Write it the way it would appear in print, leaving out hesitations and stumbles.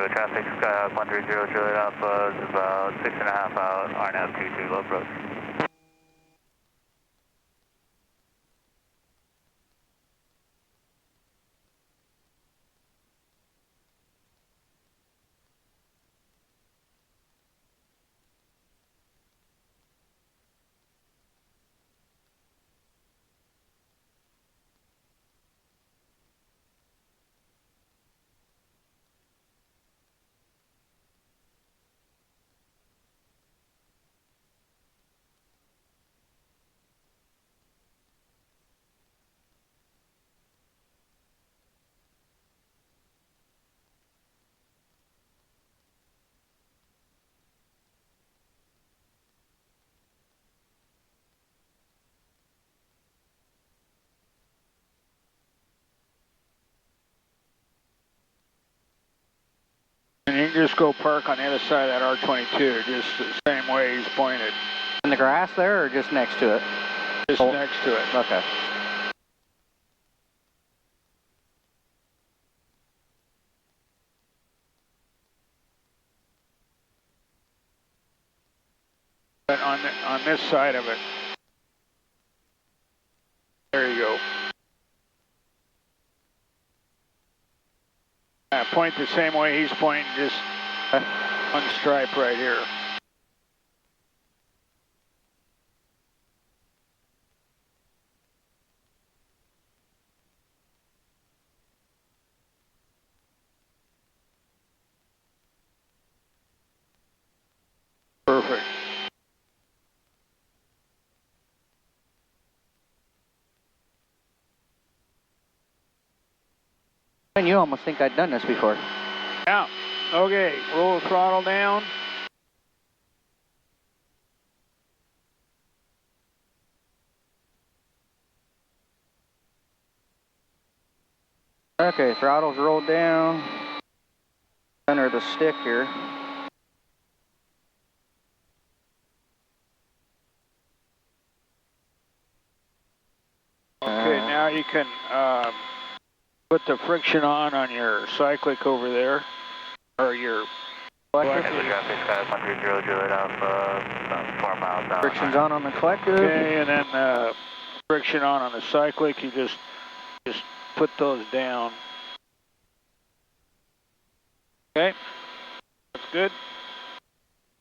McMinnville traffic, Skyhawk 130 Juliet Alpha is about 6.5 out, RNAV 22 low approach. And you can just go park on the other side of that R22, just the same way he's pointed. In the grass there, or just next to it? Just next to it. Okay. But on this side of it. There you go. Point the same way he's pointing, just one stripe right here. Perfect. And you almost think I'd done this before. Yeah. Okay, roll the throttle down. Okay, throttle's rolled down. Under the stick here. Okay, now you can put the friction on your cyclic over there, or your McMinnville traffic, Skyhawk 130 Juliet Alpha, about 4 miles out. Friction's on the collective. Okay, and then friction on the cyclic. You just put those down. Okay, that's good.